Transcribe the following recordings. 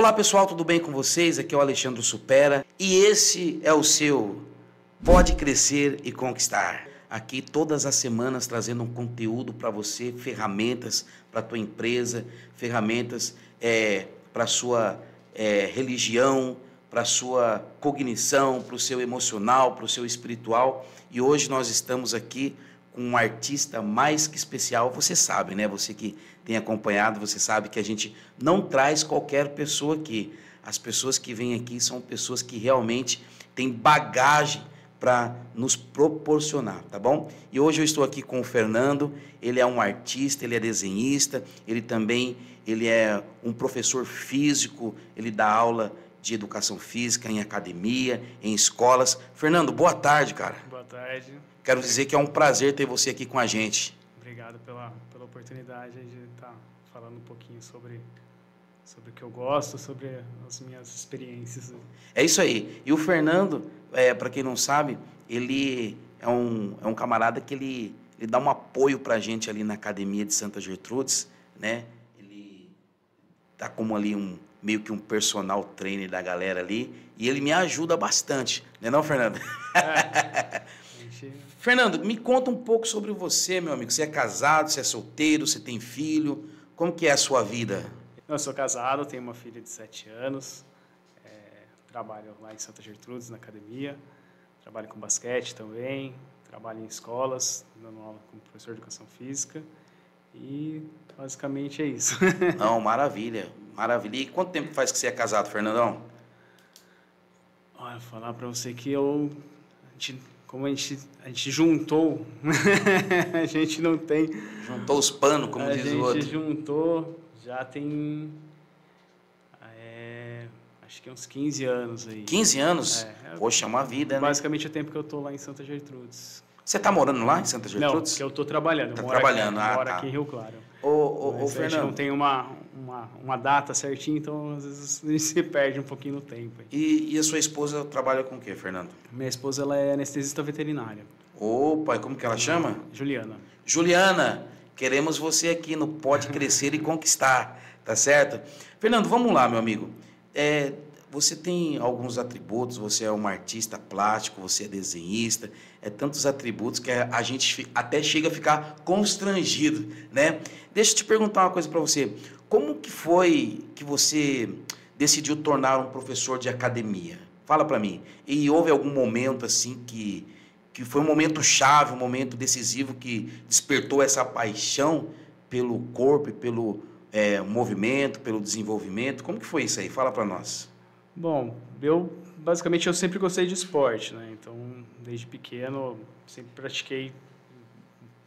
Olá pessoal, tudo bem com vocês? Aqui é o Alexandre Supera e esse é o seu Pode Crescer e Conquistar. Aqui todas as semanas trazendo um conteúdo para você, ferramentas para a tua empresa, ferramentas para a sua religião, para a sua cognição, para o seu emocional, para o seu espiritual. E hoje nós estamos aqui com um artista mais que especial. Você sabe, né? Você que tem acompanhado, você sabe que a gente não traz qualquer pessoa aqui. As pessoas que vêm aqui são pessoas que realmente têm bagagem para nos proporcionar, tá bom? E hoje eu estou aqui com o Fernando. Ele é um artista, ele é desenhista, ele é um professor físico, ele dá aula de educação física em academia, em escolas. Fernando, boa tarde, cara. Boa tarde. Quero dizer que é um prazer ter você aqui com a gente. Obrigado pela oportunidade de estar falando um pouquinho sobre o que eu gosto, sobre as minhas experiências. É isso aí. E o Fernando, para quem não sabe, ele é um camarada que ele dá um apoio para a gente ali na Academia de Santa Gertrudes, né? Ele tá como ali meio que um personal trainer da galera ali, e ele me ajuda bastante, né não, Fernando? Fernando, me conta um pouco sobre você, meu amigo. Você é casado, você é solteiro, você tem filho? Como que é a sua vida? Eu sou casado, tenho uma filha de 7 anos, trabalho lá em Santa Gertrudes, na academia, trabalho com basquete também, trabalho em escolas, dando aula como professor de educação física, e basicamente é isso. Não, maravilha, maravilha. E quanto tempo faz que você é casado, Fernandão? Olha, vou falar para você que como a gente juntou, a gente não tem... Juntou os panos, como diz o outro. A gente juntou, já tem, acho que uns 15 anos aí. 15 anos? Poxa, é uma vida, né? Basicamente o tempo que eu estou lá em Santa Gertrudes. Você está morando lá em Santa Gertrudes? Não, porque eu estou trabalhando. Está trabalhando, moro aqui em Rio Claro. Ô, Fernando. A gente não tem uma data certinha, então às vezes a gente se perde um pouquinho no tempo. E a sua esposa trabalha com o quê, Fernando? Minha esposa, ela é anestesista veterinária. Opa, e como que ela chama? Juliana. Juliana, queremos você aqui no Pode Crescer e Conquistar, tá certo? Fernando, vamos lá, meu amigo. Você tem alguns atributos, você é um artista plástico, você é desenhista, tantos atributos que a gente até chega a ficar constrangido, né? Deixa eu te perguntar uma coisa para você. Como que foi que você decidiu tornar um professor de academia? Fala para mim. E houve algum momento assim que foi um momento chave, um momento decisivo que despertou essa paixão pelo corpo, pelo movimento, pelo desenvolvimento? Como que foi isso aí? Fala para nós. Bom, basicamente eu sempre gostei de esporte, né? Então, desde pequeno, sempre pratiquei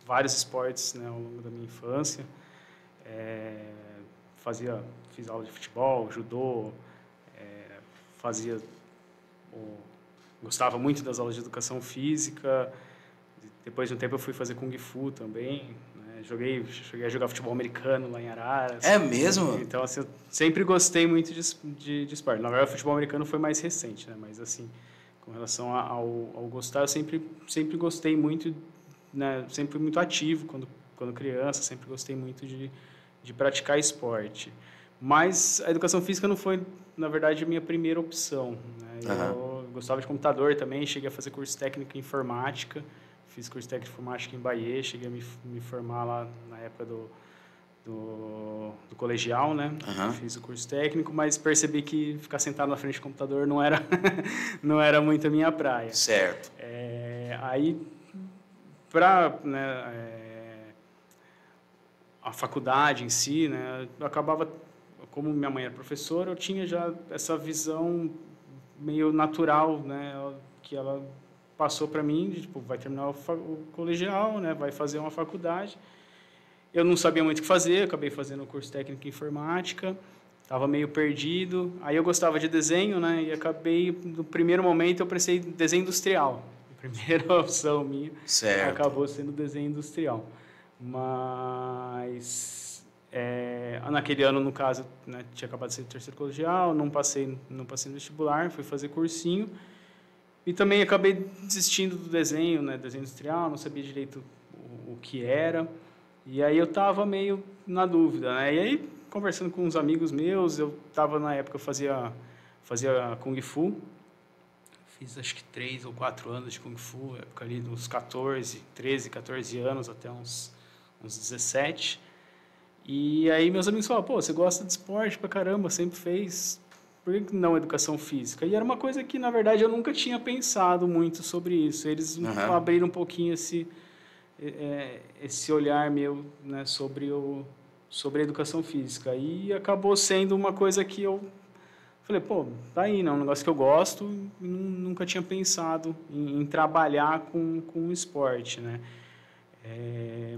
vários esportes, né, ao longo da minha infância. Fiz aula de futebol, judô, gostava muito das aulas de educação física. Depois de um tempo eu fui fazer Kung Fu também, né? Cheguei a jogar futebol americano lá em Araras. É mesmo? Então, assim, eu sempre gostei muito de esporte. Na verdade, o futebol americano foi mais recente, né? Mas, assim, com relação ao gostar, eu sempre gostei muito, né? Sempre fui muito ativo quando criança, sempre gostei muito de praticar esporte. Mas a educação física não foi, na verdade, a minha primeira opção, né? Eu gostava de computador também, cheguei a fazer curso técnico em informática. Fiz curso técnico de informática em Bahia, cheguei a me formar lá na época do colegial, né? Fiz o curso técnico, mas percebi que ficar sentado na frente do computador não era muito a minha praia. Certo. Aí, a faculdade em si, né? Eu acabava, como minha mãe era professora, eu tinha já essa visão meio natural, né? Que ela passou para mim, tipo, vai terminar o colegial, né? Vai fazer uma faculdade. Eu não sabia muito o que fazer, acabei fazendo o curso técnico em informática, estava meio perdido. Aí eu gostava de desenho, né? E acabei, no primeiro momento, eu prestei desenho industrial. A primeira opção minha acabou sendo desenho industrial. Mas naquele ano, no caso, né, tinha acabado de ser o terceiro colegial, não passei no vestibular, fui fazer cursinho. E também acabei desistindo do desenho, né, desenho industrial, não sabia direito o que era. E aí eu estava meio na dúvida, né? E aí conversando com uns amigos meus, eu estava na época, eu fazia Kung Fu, fiz acho que 3 ou 4 anos de Kung Fu, época ali dos 13, 14 anos até uns 17. E aí meus amigos falaram, pô, você gosta de esporte pra caramba, sempre fez, por que não educação física? E era uma coisa que, na verdade, eu nunca tinha pensado muito sobre isso. Eles abriram um pouquinho esse olhar meu, né, sobre a educação física. E acabou sendo uma coisa que eu falei, pô, tá aí, né, um negócio que eu gosto e nunca tinha pensado em trabalhar com o esporte, né?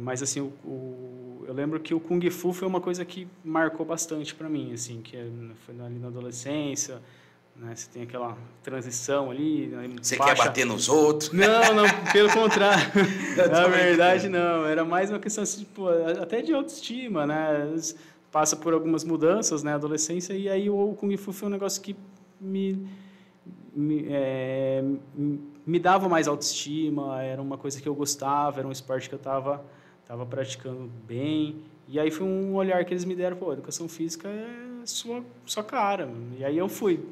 Mas assim, eu lembro que o Kung Fu foi uma coisa que marcou bastante para mim, assim, que foi ali na adolescência, né? Você tem aquela transição ali, você quer bater nos outros? Não, pelo contrário. Na verdade, não. Era mais uma questão assim, tipo, até de autoestima, né? Passa por algumas mudanças, né, adolescência, e aí o Kung Fu foi um negócio que me dava mais autoestima, era uma coisa que eu gostava, era um esporte que eu estava praticando bem. E aí foi um olhar que eles me deram, pô, educação física é sua cara. E aí eu fui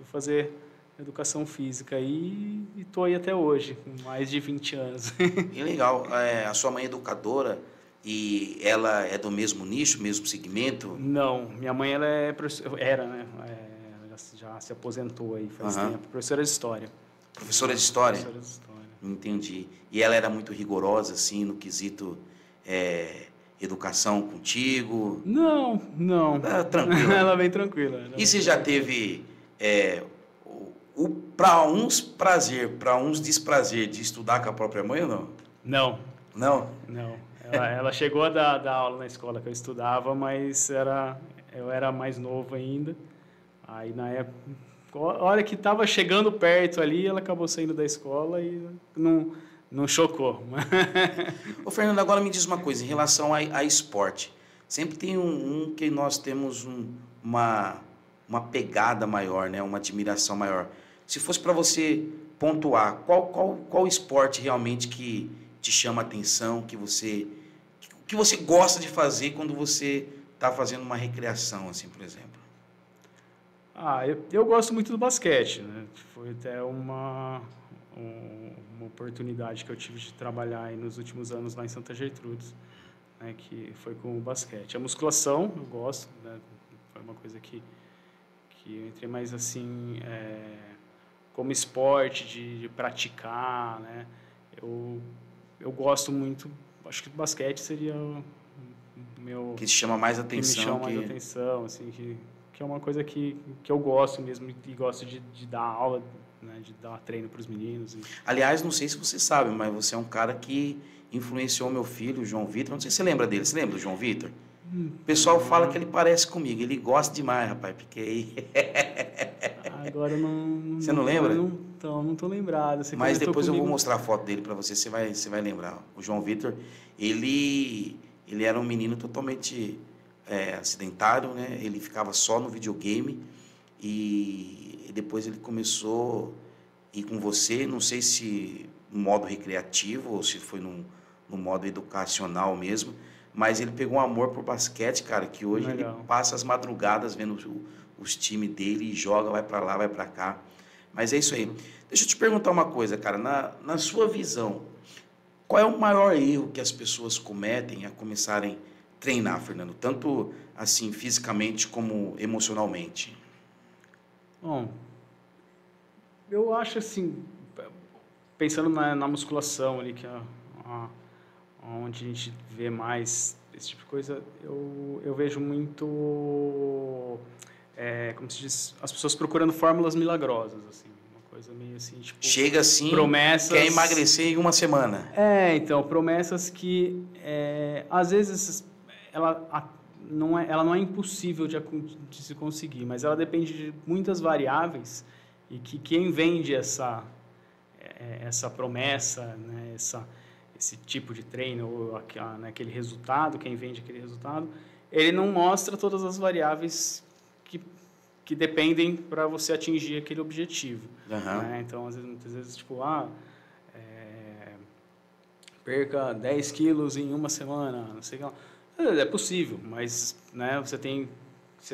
fazer educação física e estou aí até hoje, com mais de 20 anos. E legal, a sua mãe é educadora e ela é do mesmo nicho, mesmo segmento? Não, minha mãe ela era, né? Ela já se aposentou aí faz tempo, professora de história. Professora de história? Professora de história. Entendi. E ela era muito rigorosa, assim, no quesito educação contigo? Não. Tranquila. Ela é bem tranquila. E você já teve para uns prazer, para uns desprazer de estudar com a própria mãe ou não? Não. Não? Não. Ela chegou a dar aula na escola que eu estudava, mas eu era mais novo ainda. Aí, na época, a hora que estava chegando perto ali, ela acabou saindo da escola e não chocou. Ô, Fernando, agora me diz uma coisa, em relação a esporte. Sempre tem que nós temos uma pegada maior, né? Uma admiração maior. Se fosse para você pontuar, qual esporte realmente que te chama a atenção, que você gosta de fazer quando você está fazendo uma recreação, assim, por exemplo? Eu gosto muito do basquete, né? Foi até uma oportunidade que eu tive de trabalhar aí nos últimos anos lá em Santa Gertrudes, né? Que foi com o basquete. A musculação eu gosto, né? Foi uma coisa que eu entrei mais assim como esporte de praticar, né? Eu gosto muito, acho que o basquete seria o meu... Que te chama mais atenção. Que me chama mais atenção, assim, que é uma coisa que eu gosto mesmo e gosto de dar aula, né, de dar treino para os meninos. Aliás, não sei se você sabe, mas você é um cara que influenciou meu filho, o João Vitor. Não sei se você lembra dele. Você lembra do João Vitor? O pessoal fala que ele parece comigo. Ele gosta demais, rapaz, porque aí... Agora não... Você não lembra? Não estou lembrado. Você mas depois comigo... eu vou mostrar a foto dele para você, você vai lembrar. O João Vitor, ele era um menino totalmente acidentário, né? Ele ficava só no videogame e depois ele começou a ir com você, não sei se no modo recreativo ou se foi no modo educacional mesmo, mas ele pegou um amor por basquete, cara, que hoje ele passa as madrugadas vendo os times dele e joga, vai para lá, vai para cá. Mas é isso aí. Deixa eu te perguntar uma coisa, cara. Na sua visão, qual é o maior erro que as pessoas cometem a começarem a treinar, Fernando? Tanto assim, fisicamente como emocionalmente. Bom, eu acho assim, pensando na musculação ali, que é onde a gente vê mais esse tipo de coisa, eu vejo muito, como se diz, as pessoas procurando fórmulas milagrosas, assim, uma coisa meio assim, tipo... Chega assim, promessas, quer emagrecer em uma semana. Então, promessas que, às vezes, ela não é impossível de se conseguir, mas ela depende de muitas variáveis e que quem vende essa promessa, né, esse tipo de treino ou aquele resultado, quem vende aquele resultado, ele não mostra todas as variáveis que dependem para você atingir aquele objetivo. Né? Então, muitas vezes, tipo, perca 10 quilos em uma semana, não sei o que lá. É possível, mas, né, você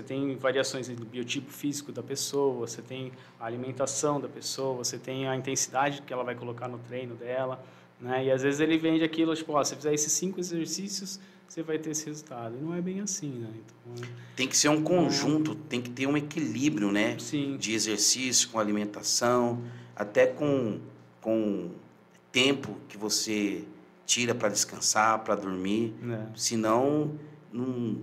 tem variações do biotipo físico da pessoa, você tem a alimentação da pessoa, você tem a intensidade que ela vai colocar no treino dela, né? E às vezes ele vende aquilo, tipo, ó, se você fizer esses 5 exercícios, você vai ter esse resultado. E não é bem assim, né? Então, Tem que ser um conjunto, tem que ter um equilíbrio, né? sim. De exercício, com alimentação, até com tempo que você tira para descansar, para dormir. Senão,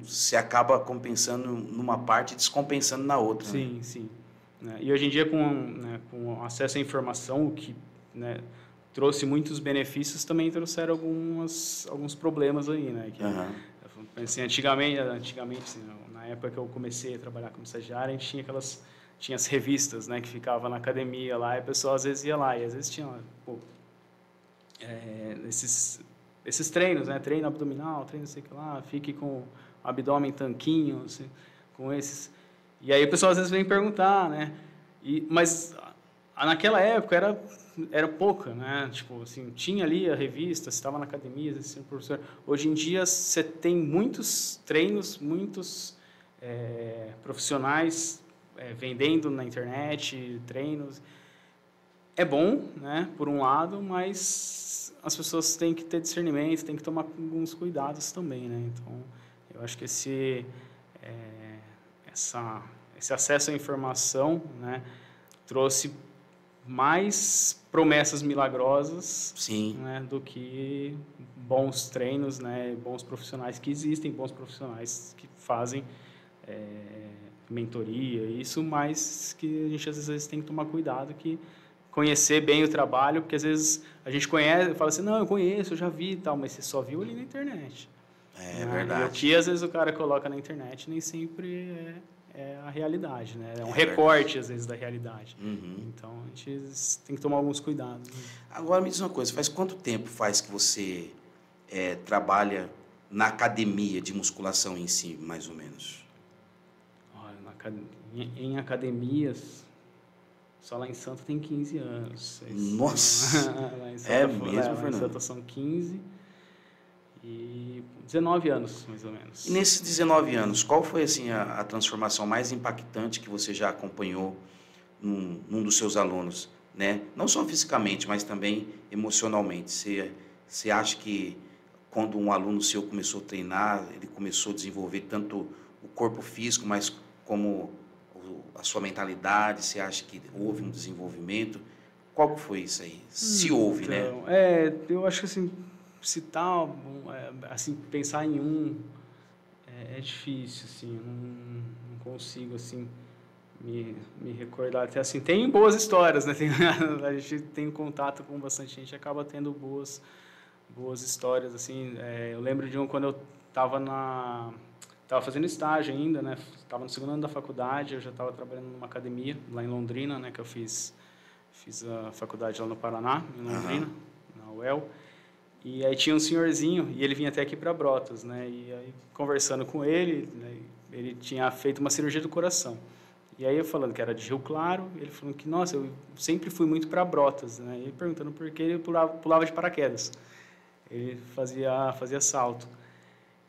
você acaba compensando numa parte e descompensando na outra. Sim, né? sim. E hoje em dia, com acesso à informação, o que, né, trouxe muitos benefícios, também trouxeram alguns problemas aí, né? Que, assim, antigamente assim, na época que eu comecei a trabalhar como estagiário, a gente tinha as revistas, né, que ficava na academia lá, e a pessoa às vezes ia lá, e às vezes tinha, pô, esses treinos, né, treino abdominal, treino não sei o que lá, fique com o abdômen tanquinho, assim, com esses. E aí o pessoal às vezes vem perguntar, né? Mas naquela época era pouca, né? Tipo, assim, tinha ali a revista, você estava na academia, assim, professor. Hoje em dia você tem muitos treinos, muitos profissionais vendendo na internet, treinos. É bom, né? Por um lado, mas as pessoas têm que ter discernimento, têm que tomar alguns cuidados também, né? Então, eu acho que esse acesso à informação, né, trouxe mais promessas milagrosas, Sim. né, do que bons treinos, né, bons profissionais que existem, bons profissionais que fazem mentoria, isso, mas que a gente às vezes tem que tomar cuidado, que conhecer bem o trabalho, porque às vezes a gente conhece, fala assim, não, eu conheço, eu já vi e tal, mas você só viu ali na internet. É verdade. E o que às vezes o cara coloca na internet nem sempre é a realidade, né? É um recorte, às vezes, da realidade. Então, a gente tem que tomar alguns cuidados. Né? Agora, me diz uma coisa, faz quanto tempo faz que você trabalha na academia de musculação em si, mais ou menos? Olha, em academias, só lá em Santa tem 15 anos. Nossa! Lá em Santa, mesmo, lá Fernando? em Santa são 15 e 19 anos, mais ou menos. E nesses 19 anos, qual foi assim, a transformação mais impactante que você já acompanhou num dos seus alunos? Né? Não só fisicamente, mas também emocionalmente. Você acha que quando um aluno seu começou a treinar, ele começou a desenvolver tanto o corpo físico, mas como a sua mentalidade? Você acha que houve um desenvolvimento? Qual que foi isso aí? Se houve, né? Eu acho que assim, citar, assim, pensar em é difícil, assim, eu não consigo, assim, me recordar. Até assim, tem boas histórias, né? A gente tem contato com bastante gente, acaba tendo boas histórias, assim. Eu lembro de quando eu estava fazendo estágio ainda, né? Estava no segundo ano da faculdade, eu já estava trabalhando numa academia lá em Londrina, né? Que eu fiz a faculdade lá no Paraná, em Londrina, na UEL. E aí tinha um senhorzinho, e ele vinha até aqui para Brotas, né? E aí, conversando com ele, né, ele tinha feito uma cirurgia do coração. E aí eu falando que era de Rio Claro, ele falando que, nossa, eu sempre fui muito para Brotas, né? E ele perguntando por que ele pulava de paraquedas. Ele fazia salto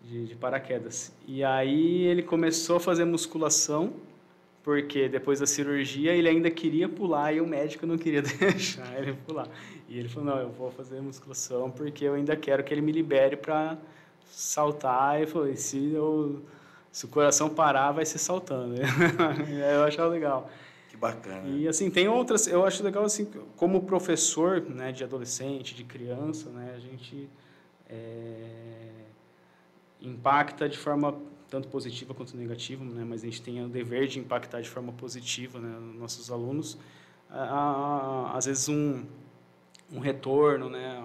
de paraquedas. E aí ele começou a fazer musculação, porque depois da cirurgia ele ainda queria pular e o médico não queria deixar ele pular. E ele falou, não, eu vou fazer musculação porque eu ainda quero que ele me libere para saltar. E ele falou, se o coração parar, vai ser saltando. Eu achava legal. Que bacana. E assim, tem outras, eu acho legal assim, como professor, né, de adolescente, de criança, né, a gente impacta de forma tanto positiva quanto negativa, né? Mas a gente tem o dever de impactar de forma positiva, né, nossos alunos. Às vezes um retorno, né,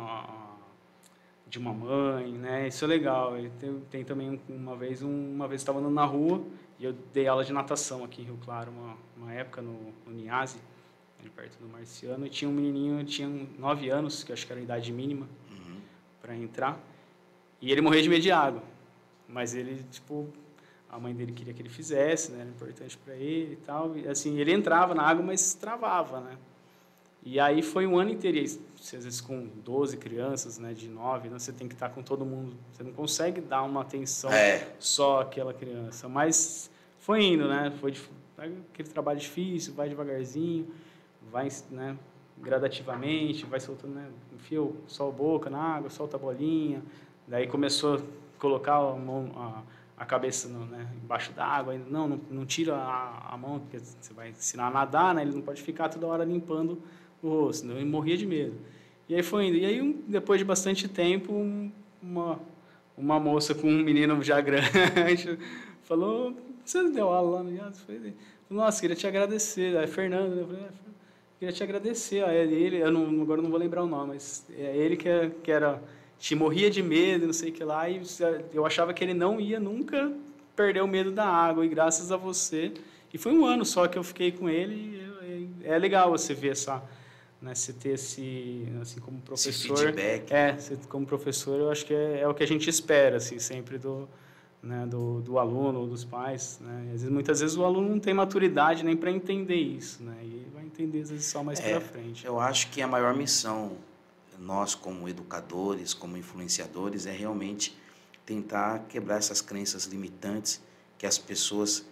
de uma mãe, né? Isso é legal. E tem também uma vez estava andando na rua e eu dei aula de natação aqui em Rio Claro, uma época no Niase, ali perto do Marciano, e tinha um menininho, tinha 9 anos, que eu acho que era a idade mínima para entrar, e ele morria de medo de água. Mas ele, tipo, a mãe dele queria que ele fizesse, né? Era importante para ele e tal. E, assim, ele entrava na água, mas travava, né? E aí foi um ano inteiro. E às vezes com 12 crianças, né, de 9, né, você tem que estar com todo mundo. Você não consegue dar uma atenção só àquela criança. Mas foi indo, né? Foi aquele trabalho difícil, vai devagarzinho, vai, né, gradativamente, vai soltando, né, enfia só a boca na água, solta a bolinha. Daí começou a colocar a cabeça né, embaixo d'água. Não tira a mão, porque você vai ensinar a nadar, né? Ele não pode ficar toda hora limpando o rosto, senão ele morria de medo. E aí foi indo. E aí, depois de bastante tempo, uma moça com um menino já grande falou: você deu aula lá no IAS? Eu falei: nossa, queria te agradecer. Aí Fernando, eu falei: queria te agradecer. Aí ele, agora não vou lembrar o nome, mas é ele que era... te morria de medo, não sei o que lá, e eu achava que ele não ia nunca perder o medo da água, e graças a você, e foi um ano só que eu fiquei com ele, e é legal você ver né, você ter assim, como professor, esse feedback. Você, como professor, eu acho que é o que a gente espera, assim, sempre né, do aluno ou dos pais, né? Muitas vezes o aluno não tem maturidade nem para entender isso, né? E vai entender às vezes só mais para frente. Eu acho que a maior missão nós como educadores, como influenciadores, é realmente tentar quebrar essas crenças limitantes que as pessoas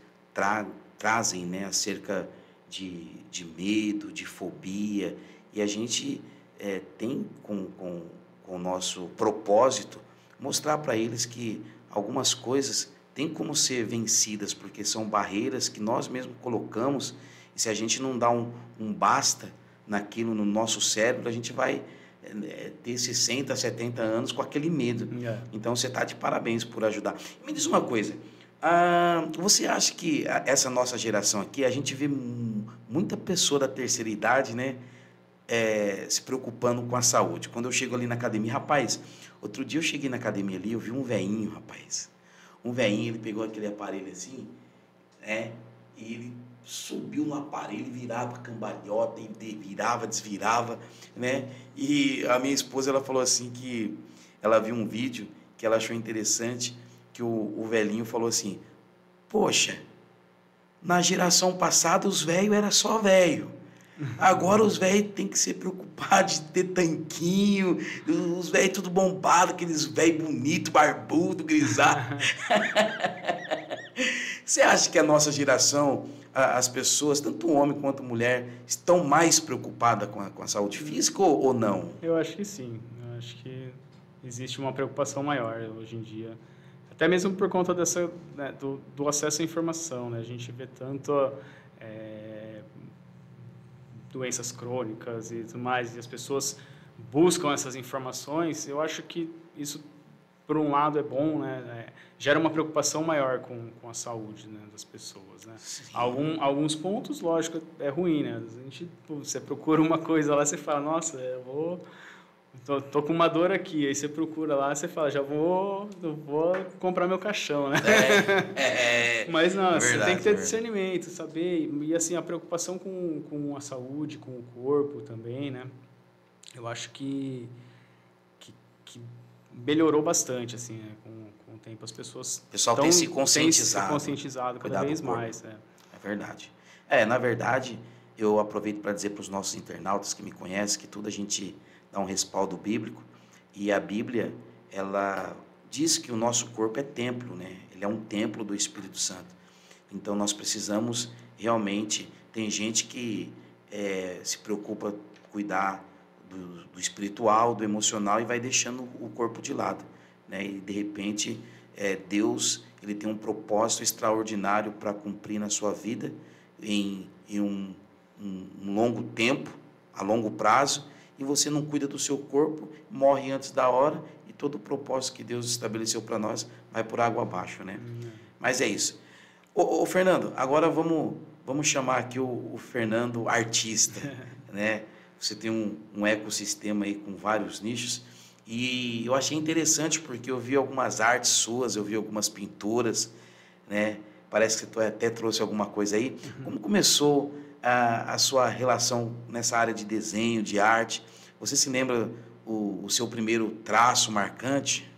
trazem, né, acerca de medo, de fobia. E a gente tem com o nosso propósito mostrar para eles que algumas coisas têm como ser vencidas, porque são barreiras que nós mesmos colocamos, e se a gente não dá um basta naquilo no nosso cérebro, a gente vai ter 60, 70 anos com aquele medo. Então, você está de parabéns por ajudar. Me diz uma coisa, você acha que essa nossa geração aqui, a gente vê muita pessoa da terceira idade, né, se preocupando com a saúde? Quando eu chego ali na academia, rapaz, outro dia eu cheguei na academia ali, eu vi um velhinho, rapaz. Um velhinho, ele pegou aquele aparelho assim, e ele subiu no aparelho, virava cambalhota, e virava, desvirava, né? E a minha esposa, ela falou assim que ela viu um vídeo que ela achou interessante, que o velhinho falou assim: poxa, na geração passada os velhos era só velho. Agora os velhos têm que se preocupar de ter tanquinho, os velhos tudo bombado, aqueles velhos bonitos, barbudo, grisalho. Você acha que a nossa geração, as pessoas, tanto homem quanto mulher, estão mais preocupadas com a saúde física ou não? Eu acho que sim. Eu acho que existe uma preocupação maior hoje em dia. Até mesmo por conta né, do acesso à informação. Né? A gente vê tanto doenças crônicas e tudo mais, e as pessoas buscam essas informações. Eu acho que isso, por um lado, é bom, né? Gera uma preocupação maior com a saúde, né, das pessoas, né? Alguns pontos, lógico, é ruim, né? Você procura uma coisa lá, você fala: nossa, tô com uma dor aqui. Aí você procura lá, você fala: eu vou comprar meu caixão, né? Mas não, verdade, você tem que ter discernimento, saber. E assim, a preocupação com a saúde, com o corpo também, né? Eu acho que melhorou bastante, assim, né? Com o tempo as pessoas... O pessoal tem se conscientizado cada vez mais. É verdade. Na verdade, eu aproveito para dizer para os nossos internautas que me conhecem que tudo a gente dá um respaldo bíblico, e a Bíblia, ela diz que o nosso corpo é templo, né? Ele é um templo do Espírito Santo. Então, nós precisamos realmente... Tem gente que se preocupa cuidar do espiritual, do emocional, e vai deixando o corpo de lado, né? E de repente Deus, ele tem um propósito extraordinário para cumprir na sua vida em um longo tempo, a longo prazo, e você não cuida do seu corpo, morre antes da hora, e todo o propósito que Deus estabeleceu para nós vai por água abaixo, né? Mas é isso. Ô Fernando, agora vamos chamar aqui o Fernando artista, né? Você tem um ecossistema aí com vários nichos, e eu achei interessante porque eu vi algumas artes suas, eu vi algumas pinturas, né? Parece que você até trouxe alguma coisa aí. Como começou a sua relação nessa área de desenho, de arte? Você se lembra o seu primeiro traço marcante?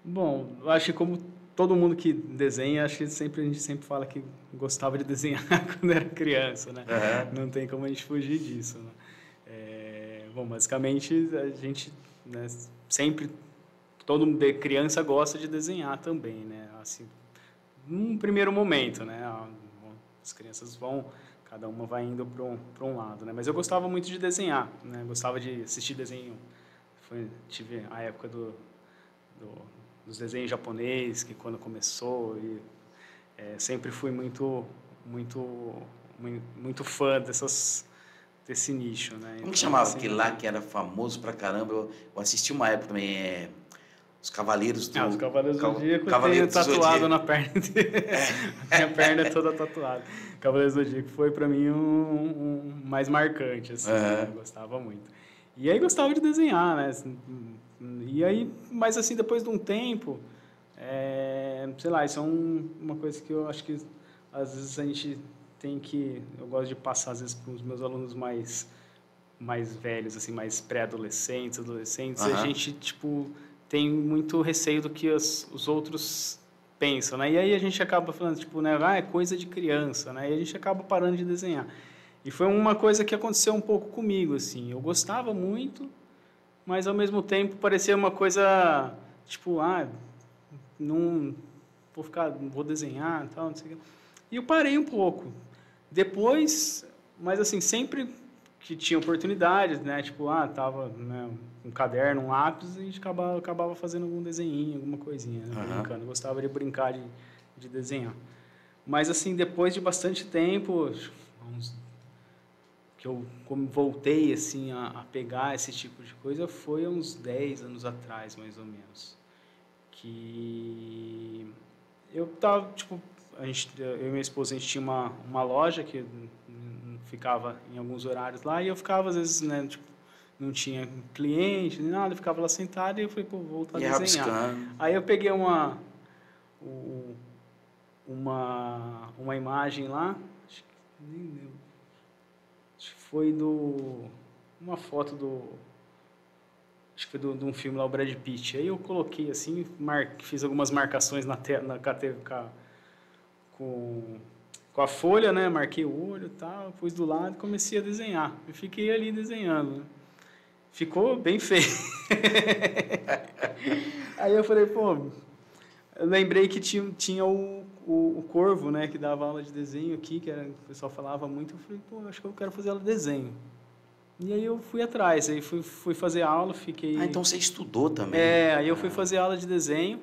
Bom, eu acho que como todo mundo que desenha, acho que a gente sempre fala que gostava de desenhar quando era criança, né? Não tem como a gente fugir disso, né? Bom, basicamente, a gente, né, sempre, todo mundo de criança gosta de desenhar também, né? Assim, num primeiro momento, né? As crianças cada uma vai indo para um lado, né? Mas eu gostava muito de desenhar, né? Gostava de assistir desenho. Tive a época dos desenhos japoneses, que quando começou, e sempre fui muito fã desse nicho, né? Como que chamava aquele lá que era famoso pra caramba? Eu assisti uma época também, os Cavaleiros do... Os Cavaleiros do Zodíaco eu Cavaleiro tenho tatuado Zodíaco. na perna dele. Minha perna é toda tatuada. Cavaleiros do Zodíaco foi para mim um mais marcante, assim, né? Eu gostava muito. E aí gostava de desenhar, né? E aí, mas assim, depois de um tempo, sei lá, isso é uma coisa que eu acho que às vezes a gente eu gosto de passar às vezes para os meus alunos mais velhos, assim, mais pré-adolescentes, adolescentes, a gente, tipo, tem muito receio do que os outros pensam, né? E aí a gente acaba falando, tipo, né, é coisa de criança, né? E a gente acaba parando de desenhar. E foi uma coisa que aconteceu um pouco comigo, assim. Eu gostava muito, mas ao mesmo tempo parecia uma coisa, tipo, não vou desenhar, tal, não sei o quê. E eu parei um pouco. Depois, mas assim, sempre que tinha oportunidades, né? Tipo, tava, né, um caderno, um lápis, e a gente acabava fazendo algum desenhinho, alguma coisinha, né, brincando. Eu gostava de brincar de desenhar. Mas assim, depois de bastante tempo, que eu voltei assim a pegar esse tipo de coisa, foi há uns 10 anos atrás, mais ou menos. Que eu tava, tipo, eu e minha esposa, a gente tinha uma loja que ficava em alguns horários lá, e eu ficava, às vezes, né, tipo, não tinha cliente, nem nada, eu ficava lá sentado, e eu falei, pô, vou voltar a desenhar. Rabiscando. Aí eu peguei uma imagem lá, acho que nem lembro, acho que foi uma foto acho que foi de um filme lá, o Brad Pitt. Aí eu coloquei assim, fiz algumas marcações com a folha, né? Marquei o olho e tal, pus do lado e comecei a desenhar. E fiquei ali desenhando, né? Ficou bem feio. Aí eu falei, pô, eu lembrei que tinha o Corvo, né? Que dava aula de desenho aqui, o pessoal falava muito. Eu falei, pô, acho que eu quero fazer aula de desenho. E aí eu fui atrás, aí fui fazer aula, fiquei... então você estudou também. Aí eu fui fazer aula de desenho,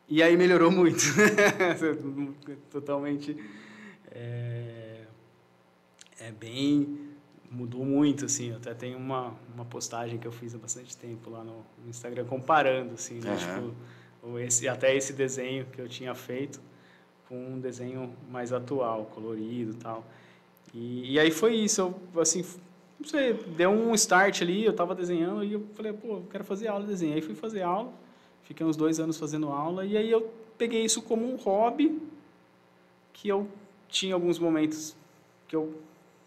e aí melhorou muito. Totalmente... mudou muito, assim. Eu até tenho uma postagem que eu fiz há bastante tempo lá no Instagram, comparando, assim, né? Tipo, até esse desenho que eu tinha feito com um desenho mais atual, colorido e tal. E aí foi isso, eu, assim... Não sei, deu um start ali, eu estava desenhando, e eu falei, pô, eu quero fazer aula de desenho. Aí fui fazer aula, fiquei uns 2 anos fazendo aula, e aí eu peguei isso como um hobby, que eu tinha alguns momentos que eu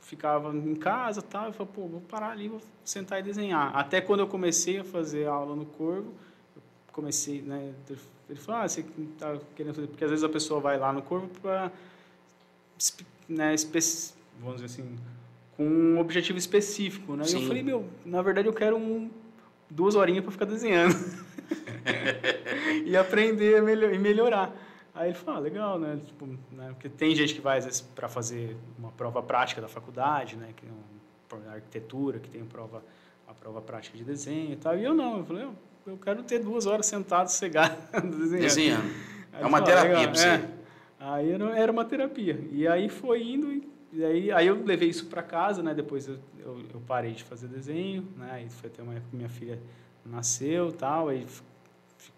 ficava em casa, tal, eu falei, pô, vou parar ali, vou sentar e desenhar. Até quando eu comecei a fazer aula no Corvo, eu comecei, né, ele falou, você está querendo fazer... Porque às vezes a pessoa vai lá no Corvo para, né, vamos dizer assim... com um objetivo específico, né? Sim. E eu falei, na verdade eu quero 2 horinhas para ficar desenhando. E aprender e melhorar. Aí ele falou, legal, né? Tipo, né? Porque tem gente que vai, às vezes, para fazer uma prova prática da faculdade, né? Que é arquitetura, que tem uma prova prática de desenho e tal. E eu não, eu falei, eu quero ter 2 horas sentado, sossegado, desenhando. É uma terapia para você. Aí era uma terapia. E aí foi indo... E aí eu levei isso para casa, né? Depois eu parei de fazer desenho, né? Aí foi até uma época que minha filha nasceu, tal, aí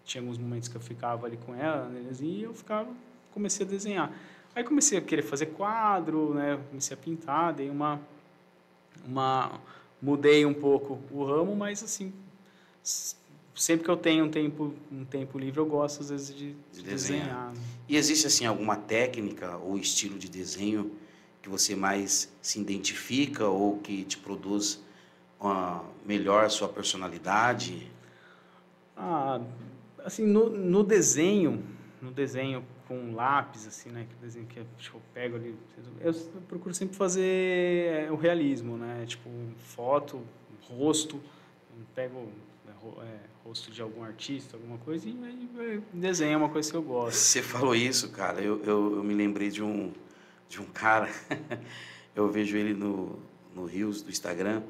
tinha alguns momentos que eu ficava ali com ela, né, e eu comecei a desenhar. Aí comecei a querer fazer quadro, né? Comecei a pintar, dei mudei um pouco o ramo, mas assim, sempre que eu tenho um tempo livre, eu gosto às vezes de desenhar. Né? E existe assim alguma técnica ou estilo de desenho que você mais se identifica ou que te produz melhor a sua personalidade? Assim, no desenho, no desenho com lápis, assim, né? Que desenho que tipo, eu pego ali. Eu procuro sempre fazer o realismo, né? Tipo, foto, rosto, eu pego rosto de algum artista, alguma coisa, e aí desenho é uma coisa que eu gosto. Você falou isso, cara. Eu me lembrei de um cara, eu vejo ele no Reels do Instagram.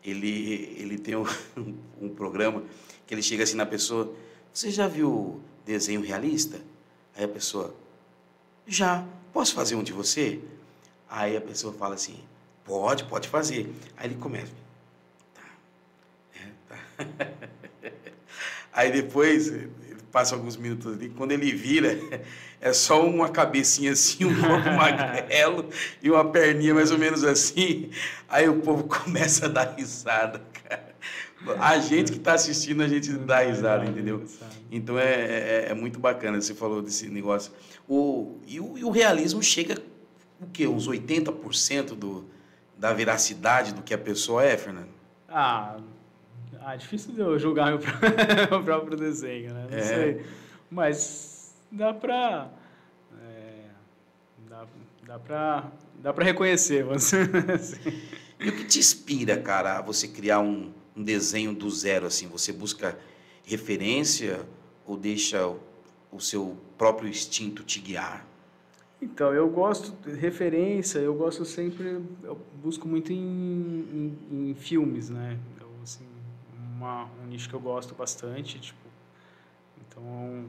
Ele tem um programa que ele chega assim na pessoa: você já viu desenho realista? Aí a pessoa: já. Posso fazer um de você? Aí a pessoa fala assim: pode fazer. Aí ele começa: tá. Aí depois, ele passa alguns minutos ali, quando ele vira, é só uma cabecinha assim, um corpo magrelo e uma perninha mais ou menos assim. Aí o povo começa a dar risada, cara. A gente que está assistindo, a gente dá risada, entendeu? Então é muito bacana, você falou desse negócio. E o realismo chega, o quê? Uns 80% da veracidade do que a pessoa é, Fernando? Difícil de eu julgar meu próprio desenho, né? Não sei. Mas dá pra reconhecer, vamos dizer assim. E o que te inspira, cara, a você criar um desenho do zero, assim? Você busca referência ou deixa o seu próprio instinto te guiar? Então, eu gosto de referência, eu gosto sempre, eu busco muito em filmes, né? Eu, assim, um nicho que eu gosto bastante, tipo, então,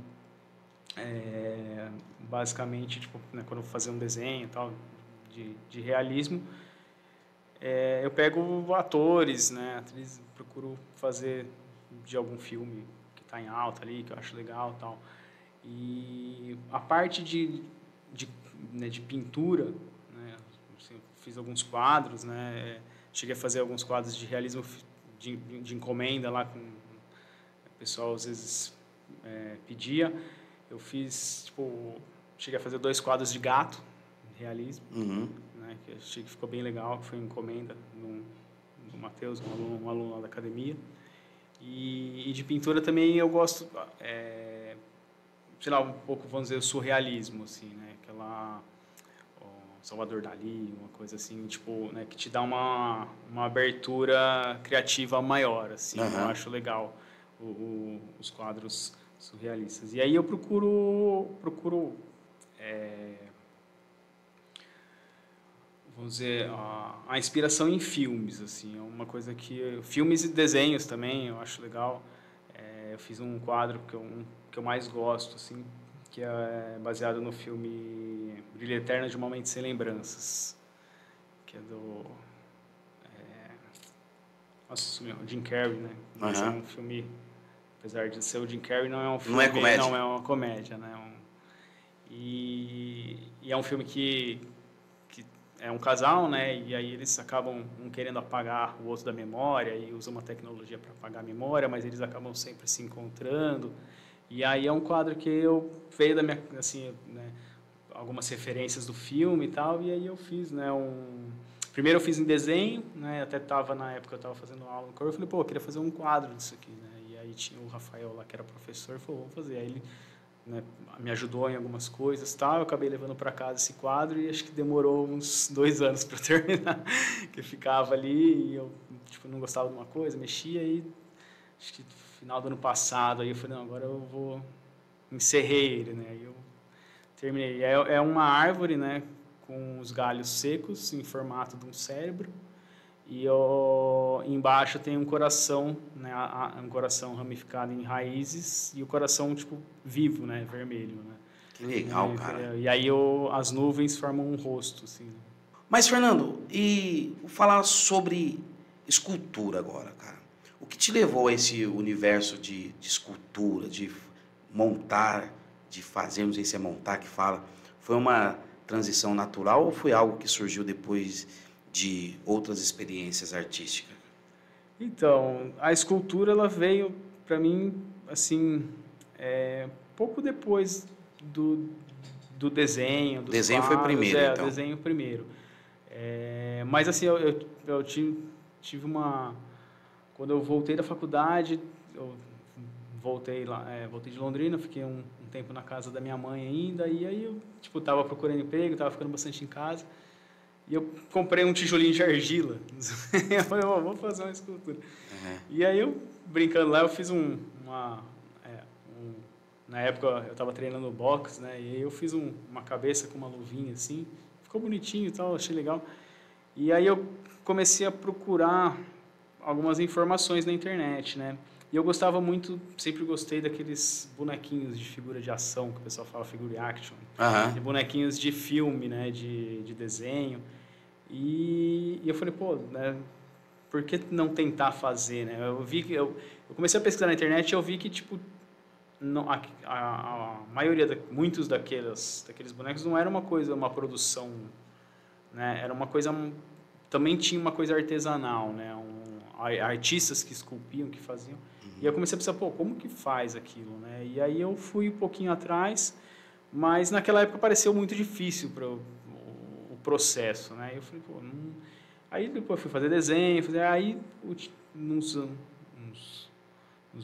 basicamente, tipo, né, quando eu vou fazer um desenho e tal, de realismo, eu pego atores, né, atrizes, procuro fazer de algum filme que está em alta ali, que eu acho legal e tal. E a parte de pintura, né, assim, eu fiz alguns quadros, né, cheguei a fazer alguns quadros de realismo de encomenda lá, com o pessoal às vezes pedia. Eu fiz, tipo, cheguei a fazer 2 quadros de gato, realismo, né, que achei que ficou bem legal, que foi encomenda do Matheus, um aluno lá da academia. E de pintura também eu gosto, sei lá, um pouco, vamos dizer, o surrealismo, assim, né, aquela Salvador Dalí, uma coisa assim, tipo, né, que te dá uma abertura criativa maior, assim. Eu acho legal os quadros surrealistas. E aí eu procuro vamos dizer, a inspiração em filmes, assim, é uma coisa que filmes e desenhos também eu acho legal. Eu fiz um quadro que eu mais gosto, assim, que é baseado no filme Brilho Eterno de uma Mente Sem Lembranças, que é do Jim Carrey, né? Mas é um filme, apesar de ser o Jim Carrey, não é um filme, não é comédia, não é uma comédia, né? E é um filme que é um casal, né? E aí eles acabam um querendo apagar o outro da memória e usam uma tecnologia para apagar a memória, mas eles acabam sempre se encontrando. E aí é um quadro que eu veio da minha, assim, né, algumas referências do filme e tal, e aí eu fiz, né, primeiro eu fiz em desenho, né? Até na época eu estava fazendo aula no Corpo, eu falei, pô, eu queria fazer um quadro disso aqui, né? E aí tinha o Rafael lá que era professor, e falou, vamos fazer. Aí ele, né, me ajudou em algumas coisas, tal. Eu acabei levando para casa esse quadro e acho que demorou uns 2 anos para terminar, que eu ficava ali e eu tipo não gostava de uma coisa, mexia e acho que no final do ano passado aí eu falei, não, agora eu vou encerrei ele, né? E eu terminei. É uma árvore, né, com os galhos secos em formato de um cérebro. E embaixo tem um coração, né, um coração ramificado em raízes e o coração tipo vivo, né, vermelho, né? Que legal, cara. E aí as nuvens formam um rosto, assim. Mas, Fernando, e vou falar sobre escultura agora, cara. O que te levou a esse universo de escultura, de montar, de fazer, não sei se é montar que fala, foi uma transição natural ou foi algo que surgiu depois de outras experiências artísticas? Então, a escultura ela veio para mim assim pouco depois do desenho, dos desenho quadros, foi primeiro, então. O desenho primeiro. Mas assim, eu tive uma quando eu voltei da faculdade, eu voltei de Londrina, fiquei um tempo na casa da minha mãe ainda, e aí eu, tipo, tava procurando emprego, tava ficando bastante em casa, e eu comprei um tijolinho de argila. Eu falei, vou fazer uma escultura. Uhum. E aí eu, brincando lá, eu fiz na época eu tava treinando boxe, né, e aí eu fiz uma cabeça com uma luvinha assim, ficou bonitinho e tal, achei legal. E aí eu comecei a procurar algumas informações na internet, né? E eu gostava muito, sempre gostei daqueles bonequinhos de figura de ação, que o pessoal fala figure action, de bonequinhos de filme, né, de desenho. E eu falei, pô, né, por que não tentar fazer, né? Eu vi que eu comecei a pesquisar na internet e eu vi que tipo não, a maioria muitos daqueles bonecos não era uma produção, né? Era uma coisa, também tinha uma coisa artesanal, né? Artistas que esculpiam, que faziam. E eu comecei a pensar, pô, como que faz aquilo, né? E aí eu fui um pouquinho atrás, mas naquela época pareceu muito difícil o processo, né? Eu falei, pô, não... Aí depois fui fazer desenho, aí nos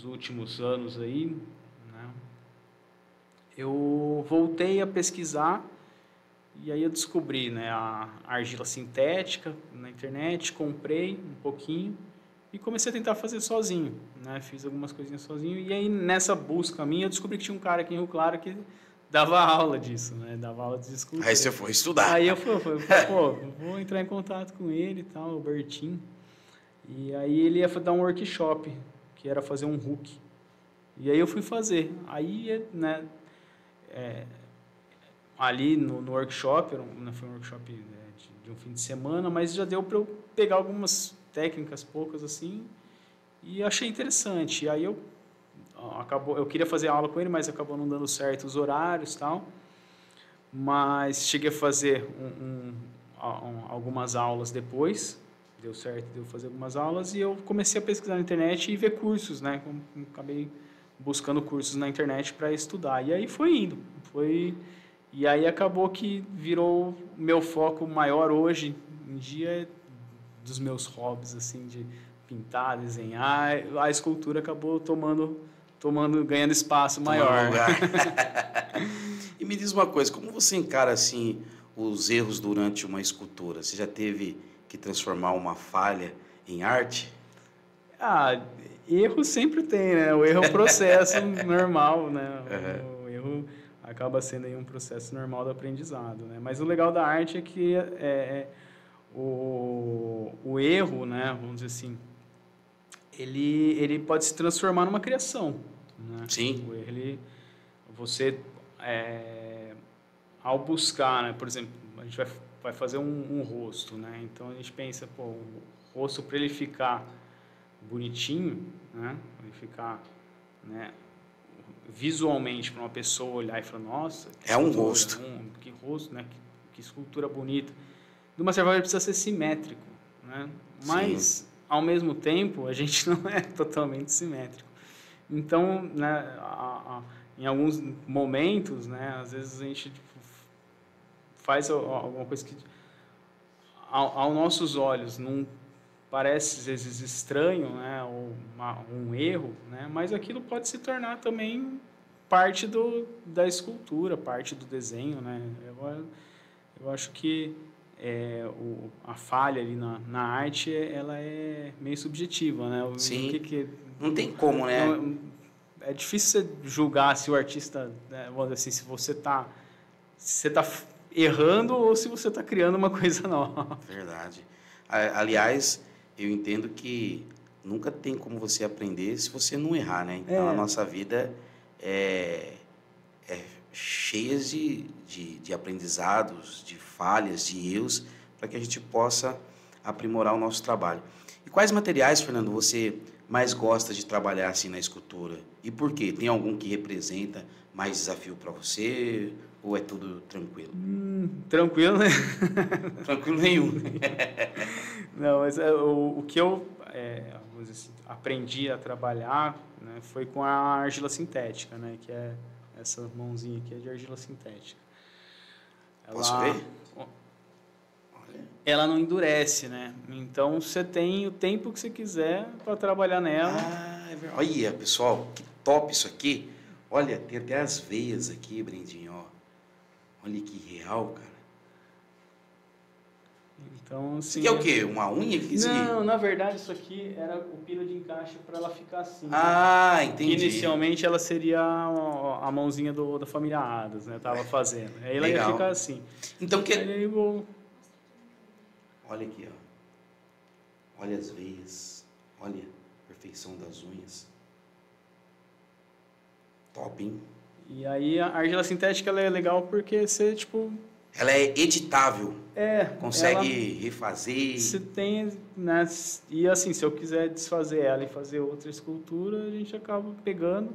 últimos anos aí, né? Eu voltei a pesquisar e aí eu descobri, né, a argila sintética na internet, comprei um pouquinho e comecei a tentar fazer sozinho, né? Fiz algumas coisinhas sozinho e aí nessa busca minha eu descobri que tinha um cara aqui em Rio Claro que dava aula disso, né? Dava aula de escultura. Aí você foi estudar. Aí eu fui, pô, vou entrar em contato com ele e tal, o Bertinho. E aí ele ia dar um workshop, que era fazer um Hulk. E aí eu fui fazer. Aí, né, ali no workshop, não foi um workshop de um fim de semana, mas já deu para eu pegar algumas técnicas, poucas assim, e achei interessante. E aí eu queria fazer aula com ele, mas acabou não dando certo os horários e tal. Mas cheguei a fazer algumas aulas depois, deu certo, deu fazer algumas aulas, e eu comecei a pesquisar na internet e ver cursos, né? Acabei buscando cursos na internet para estudar. E aí foi indo. E aí acabou que virou meu foco maior hoje em dia dos meus hobbies, assim, de pintar, desenhar. A escultura acabou ganhando espaço maior. E me diz uma coisa, como você encara assim os erros durante uma escultura? Você já teve que transformar uma falha em arte? Erro sempre tem, né? O erro é um processo normal, né? Uhum. O erro acaba sendo aí um processo normal do aprendizado, né? Mas o legal da arte é que o erro, né? Vamos dizer assim, ele pode se transformar numa criação, né? Sim. O erro, você ao buscar, né? Por exemplo, a gente vai fazer um rosto, né? Então a gente pensa, pô, o rosto para ele ficar bonitinho, né? Para ele ficar, né, visualmente para uma pessoa olhar e falar, nossa, é um rosto, que rosto, né? Que escultura bonita. De uma certa forma, ele precisa ser simétrico, né? Mas sim, ao mesmo tempo a gente não é totalmente simétrico. Então, né, em alguns momentos, né, às vezes a gente faz alguma coisa que aos nossos olhos não parece às vezes estranho, né, ou um erro, né, mas aquilo pode se tornar também parte da escultura, parte do desenho, né. Eu acho que a falha ali na arte, ela é meio subjetiva, né. Sim. Não tem como, né. É difícil você julgar se o artista, né, vamos dizer assim, se você está errando ou se você está criando uma coisa nova. Verdade. Aliás, eu entendo que nunca tem como você aprender se você não errar, né? Então, a nossa vida é cheia de aprendizados, de falhas, de erros, para que a gente possa aprimorar o nosso trabalho. E quais materiais, Fernando, você mais gosta de trabalhar assim na escultura? E por quê? Tem algum que representa mais desafio para você ou é tudo tranquilo? Tranquilo, né? Tranquilo nenhum. Não, mas o que eu vamos dizer assim, aprendi a trabalhar, né, foi com a argila sintética, né, que é essa mãozinha aqui é de argila sintética. Posso ver? Ela não endurece, né? Então você tem o tempo que você quiser para trabalhar nela. É verdade. Olha, pessoal, que top isso aqui. Olha, tem até as veias aqui, Brendinho, ó. Olha que real, cara. Então, Isso assim... aqui é o quê? Uma unha? Que isso aqui? Não, na verdade, isso aqui era o pino de encaixe para ela ficar assim. Ah, Que entendi. inicialmente ela seria a mãozinha da família Adams, né? Tava fazendo. Aí ela ia Legal. ficar assim. Então, Aí eu vou... olha aqui, ó. Olha as veias. Olha a perfeição das unhas. Top, hein? E aí a argila sintética ela é legal porque você, tipo... Ela é editável. Consegue ela, refazer. você tem, né? E assim, se eu quiser desfazer ela e fazer outra escultura, a gente acaba pegando.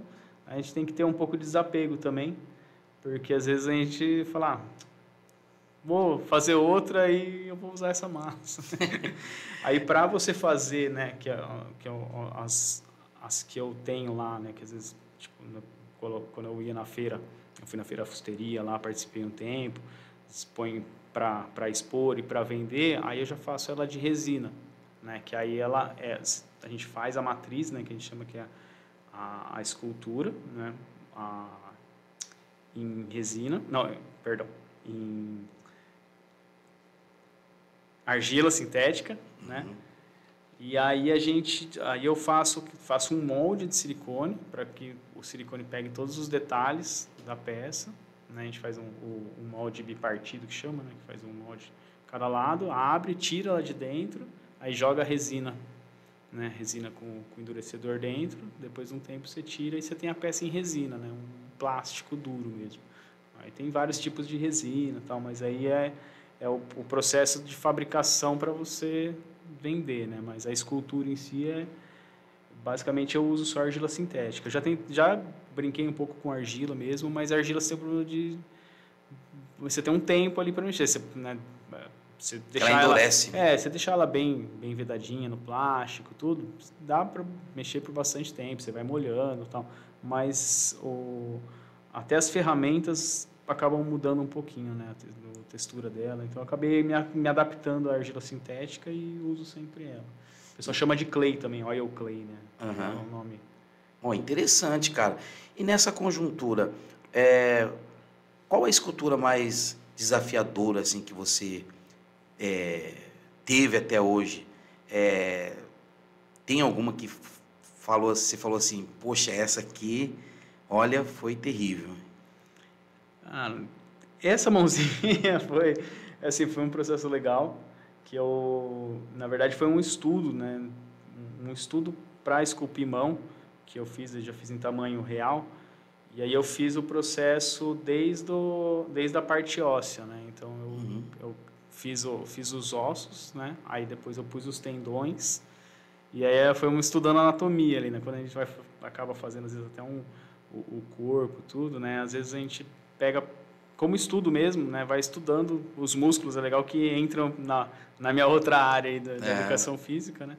A gente tem que ter um pouco de desapego também. Porque às vezes a gente fala... Ah, vou fazer outra e eu vou usar essa massa. Aí para você fazer, né, as que eu tenho lá, né, que às vezes, tipo, quando eu ia na feira, eu fui na feira fusteria lá, participei um tempo, expõe para expor e para vender, aí eu já faço ela de resina, né, que aí ela a gente faz a matriz, né, que a gente chama que é a escultura, né, em resina, não, perdão, em argila sintética, né? E aí eu faço um molde de silicone para que o silicone pegue todos os detalhes da peça, né? A gente faz um molde bipartido que chama, né? Que faz um molde cada lado, abre, tira ela de dentro, aí joga a resina, né? Resina com endurecedor dentro. Depois de um tempo você tira e você tem a peça em resina, né? Um plástico duro mesmo. Aí tem vários tipos de resina, tal, mas aí é o processo de fabricação para você vender, né? Mas a escultura em si basicamente eu uso só argila sintética. Eu já brinquei um pouco com argila mesmo, mas a argila você tem o problema de você tem um tempo ali para mexer, você, né, você deixar ela endurece. você deixar ela bem vedadinha no plástico, tudo, dá para mexer por bastante tempo, você vai molhando, tal, mas até as ferramentas acabam mudando um pouquinho, né, a textura dela. Então eu acabei me adaptando à argila sintética e uso sempre ela. O pessoal chama de clay também, oil clay, né? É o nome. Oh, interessante, cara. E nessa conjuntura, qual a escultura mais desafiadora assim que você teve até hoje? Tem alguma que você falou assim, poxa, essa aqui, olha, foi terrível. Essa mãozinha foi um processo legal, que na verdade foi um estudo, né? Um estudo para esculpir mão, que eu já fiz em tamanho real, e aí eu fiz o processo desde a parte óssea, né? Então eu fiz os ossos, né? Aí depois eu pus os tendões, e aí foi estudando anatomia ali, né? Quando a gente acaba fazendo às vezes até o corpo, tudo, né? Às vezes a gente pega como estudo mesmo, né? Vai estudando os músculos, é legal que entram na minha outra área aí da educação física, né?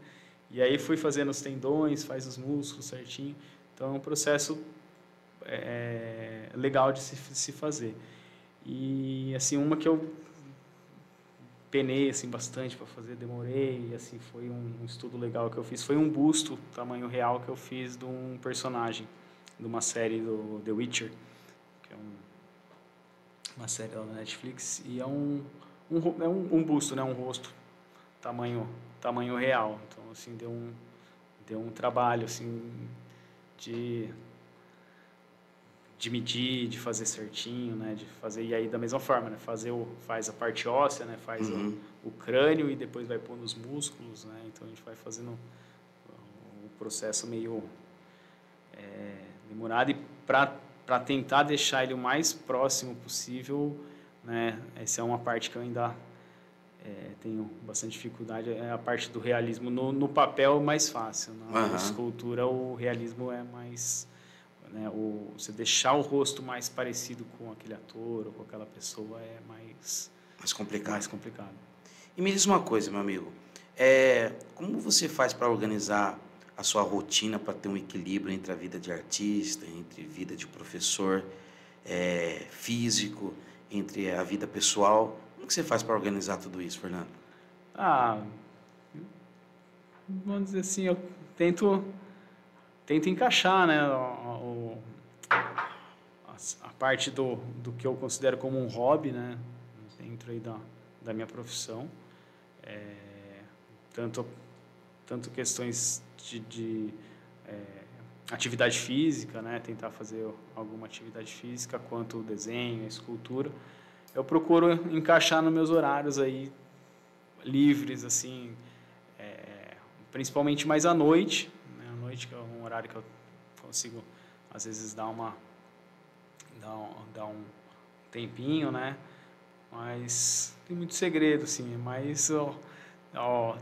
E aí fui fazendo os tendões, faz os músculos certinho. Então é um processo legal de se fazer. E assim, uma que eu penei assim bastante para fazer, demorei, assim, foi um estudo legal que eu fiz, foi um busto tamanho real que eu fiz de um personagem de uma série do The Witcher, que é uma série da Netflix, e é um busto, né, um rosto tamanho real. Então assim deu um trabalho assim de medir, de fazer certinho, né, de fazer, e aí da mesma forma, né, faz a parte óssea, né, faz o crânio e depois vai pôr nos músculos, né, então a gente vai fazendo o processo meio demorado, e para tentar deixar ele o mais próximo possível, né, essa é uma parte que eu ainda tenho bastante dificuldade, é a parte do realismo. No papel é mais fácil, na escultura o realismo é mais, né, você deixar o rosto mais parecido com aquele ator ou com aquela pessoa é mais complicado. E me diz uma coisa, meu amigo, como você faz para organizar a sua rotina para ter um equilíbrio entre a vida de artista, entre a vida de professor físico, entre a vida pessoal? Como que você faz para organizar tudo isso, Fernando? Vamos dizer assim, eu tento encaixar, né, a parte do que eu considero como um hobby, né, dentro aí da minha profissão, tanto questões de atividade física, né, tentar fazer alguma atividade física, quanto o desenho, a escultura. Eu procuro encaixar nos meus horários aí livres, assim, principalmente mais à noite, né, à noite que é um horário que eu consigo às vezes dar um tempinho, né? Mas tem muito segredo, sim. Mas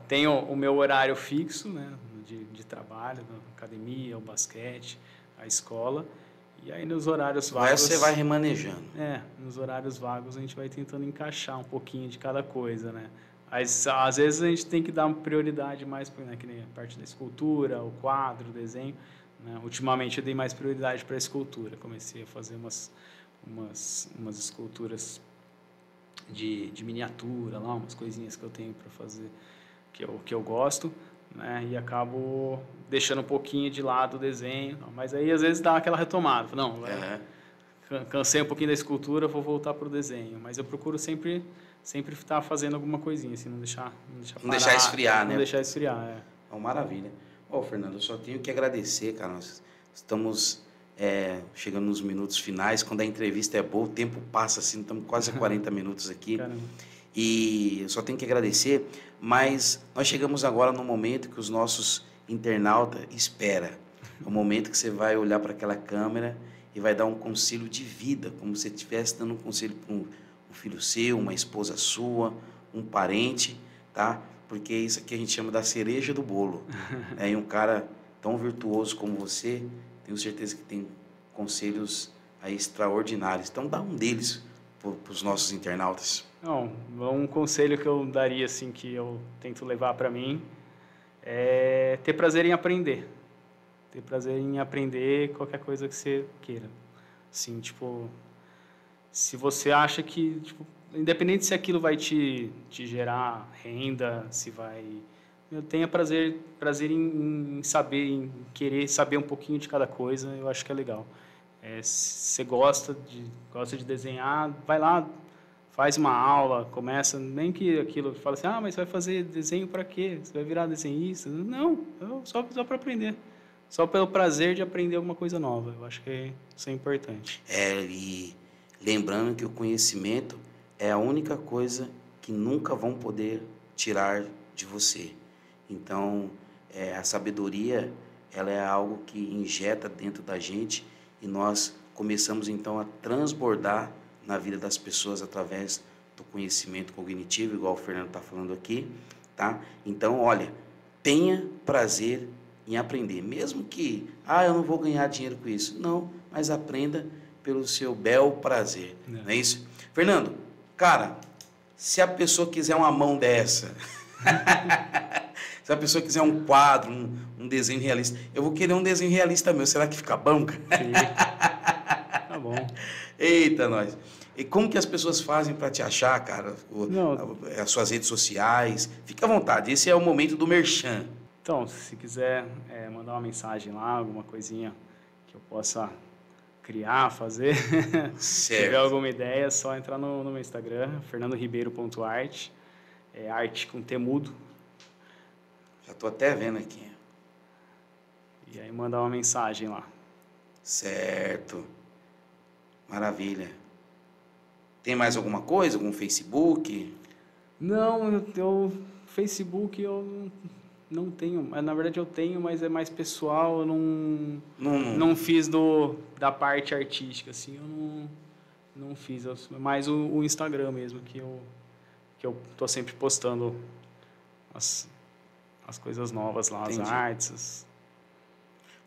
tenho o meu horário fixo, né? De trabalho, na academia, o basquete, a escola. E aí nos horários vagos... Você vai remanejando. Nos horários vagos a gente vai tentando encaixar um pouquinho de cada coisa, né? Às vezes a gente tem que dar uma prioridade mais, né, que nem a parte da escultura, o quadro, o desenho, né? Ultimamente eu dei mais prioridade para a escultura. Comecei a fazer umas esculturas de miniatura, lá, umas coisinhas que eu tenho para fazer que eu gosto, né? E acabo deixando um pouquinho de lado o desenho. Mas aí às vezes dá aquela retomada. Não, cansei um pouquinho da escultura, vou voltar para o desenho. Mas eu procuro sempre estar fazendo alguma coisinha, assim, não deixar esfriar, né? Não deixar esfriar, Maravilha. Fernando, eu só tenho que agradecer, cara. Nós estamos chegando nos minutos finais. Quando a entrevista é boa, o tempo passa assim, estamos quase 40 minutos aqui. Caramba. E eu só tenho que agradecer, mas nós chegamos agora no momento que os nossos internautas esperam. É o momento que você vai olhar para aquela câmera e vai dar um conselho de vida, como se você estivesse dando um conselho para um filho seu, uma esposa sua, um parente, tá? Porque isso aqui a gente chama da cereja do bolo. E um cara tão virtuoso como você, tenho certeza que tem conselhos aí extraordinários. Então, dá um deles para os nossos internautas. Não, um conselho que eu daria, assim, que eu tento levar para mim, é ter prazer em aprender. Ter prazer em aprender qualquer coisa que você queira. Assim, tipo, se você acha que, tipo, independente se aquilo vai te gerar renda, se vai... Eu tenha prazer em saber, em querer saber um pouquinho de cada coisa, eu acho que é legal. Se você gosta de desenhar, vai lá, faz uma aula, começa, nem que aquilo, fala assim, mas você vai fazer desenho para quê? Você vai virar desenhista? Não, só para aprender. Só pelo prazer de aprender alguma coisa nova. Eu acho que isso é importante. E lembrando que o conhecimento é a única coisa que nunca vão poder tirar de você. Então, a sabedoria, ela é algo que injeta dentro da gente e nós começamos, então, a transbordar na vida das pessoas através do conhecimento cognitivo, igual o Fernando está falando aqui, tá? Então, olha, tenha prazer em aprender, mesmo que, eu não vou ganhar dinheiro com isso. Não, mas aprenda pelo seu bel prazer, não é isso? Fernando, cara, se a pessoa quiser uma mão dessa, se a pessoa quiser um quadro, um desenho realista, eu vou querer um desenho realista meu, será que fica bom? Sim. Tá bom. Eita, nós. E como que as pessoas fazem para te achar, cara? As suas redes sociais? Fica à vontade, esse é o momento do merchan. Então, se quiser mandar uma mensagem lá, alguma coisinha que eu possa criar, fazer, se tiver alguma ideia, é só entrar no meu Instagram, fernandoribeiro.art, arte com T mudo. Já estou até vendo aqui. E aí mandar uma mensagem lá. Certo. Maravilha. Tem mais alguma coisa? Algum Facebook? Não, Facebook eu não tenho. Na verdade eu tenho, mas é mais pessoal. Eu não fiz da parte artística, assim. Eu não fiz. É mais o Instagram mesmo, que eu tô sempre postando as coisas novas lá, Entendi. as artes.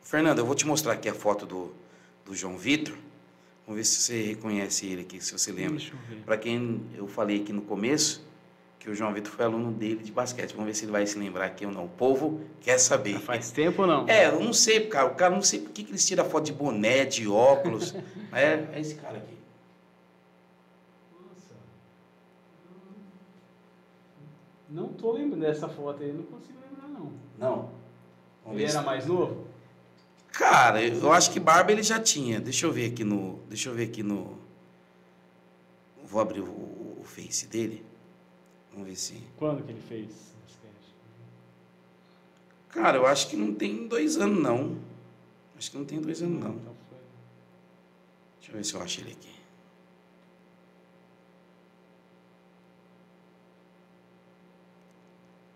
Fernando, eu vou te mostrar aqui a foto do João Vitor. Vamos ver se você reconhece ele aqui, se você lembra. Deixa eu ver. Para quem eu falei aqui no começo, que o João Vitor foi aluno dele de basquete. Vamos ver se ele vai se lembrar aqui ou não. O povo quer saber. Já faz tempo ou não? Eu não sei, cara. O cara não sei por que eles tiram foto de boné, de óculos. É esse cara aqui. Nossa. Não tô lembrando dessa foto aí, não consigo lembrar, não. Não. Ele era mais novo? Cara, eu acho que barba ele já tinha. Deixa eu ver aqui no. Vou abrir o Face dele. Vamos ver se. Quando que ele fez basquete? Cara, eu acho que não tem 2 anos, não. Acho que não tem 2 anos, não. Então foi. Deixa eu ver se eu acho ele aqui.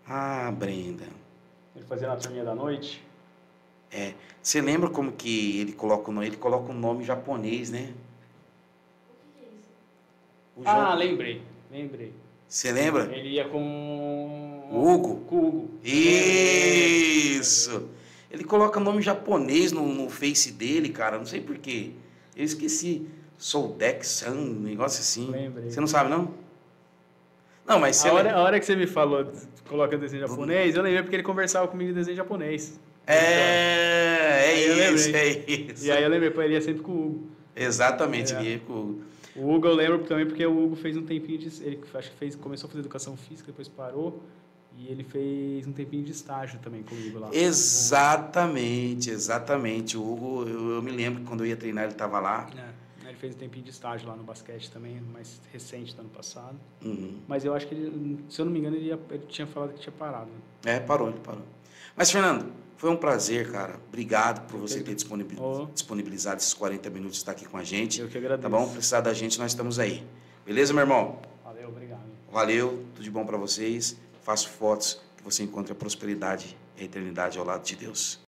Ah, Brenda. Ele fazia na turminha da noite? É. Você lembra como que ele coloca o nome? Ele coloca um nome japonês, né? O Ah, João- lembrei. Você lembra? Ele ia com O Hugo? com o Hugo. Isso! Ele coloca nome japonês no Face dele, cara. Não sei por quê. Eu esqueci. Soldek-san, um negócio assim. Lembrei. Você não sabe, não? Não, mas você... A hora que você me falou, coloca desenho japonês, eu lembrei porque ele conversava comigo em desenho japonês. Aí eu isso, lembrei. é isso. E aí eu lembrei, pô, ele ia sempre com o Hugo. Exatamente. É. Ele ia com... O Hugo eu lembro também porque o Hugo fez um tempinho de... Ele acho que começou a fazer educação física, depois parou. E ele fez um tempinho de estágio também comigo lá. Exatamente. O Hugo, eu me lembro que quando eu ia treinar ele estava lá. Ele fez um tempinho de estágio lá no basquete também, mais recente do ano passado. Uhum. Mas eu acho que ele, se eu não me engano, ele tinha falado que tinha parado. Parou. Mas, Fernando, foi um prazer, cara. Obrigado por você ter disponibilizado esses 40 minutos de estar aqui com a gente. Eu que agradeço. Tá bom? Precisar da gente, nós estamos aí. Beleza, meu irmão? Valeu, obrigado. Valeu, tudo de bom para vocês. Faço fotos que você encontre a prosperidade e a eternidade ao lado de Deus.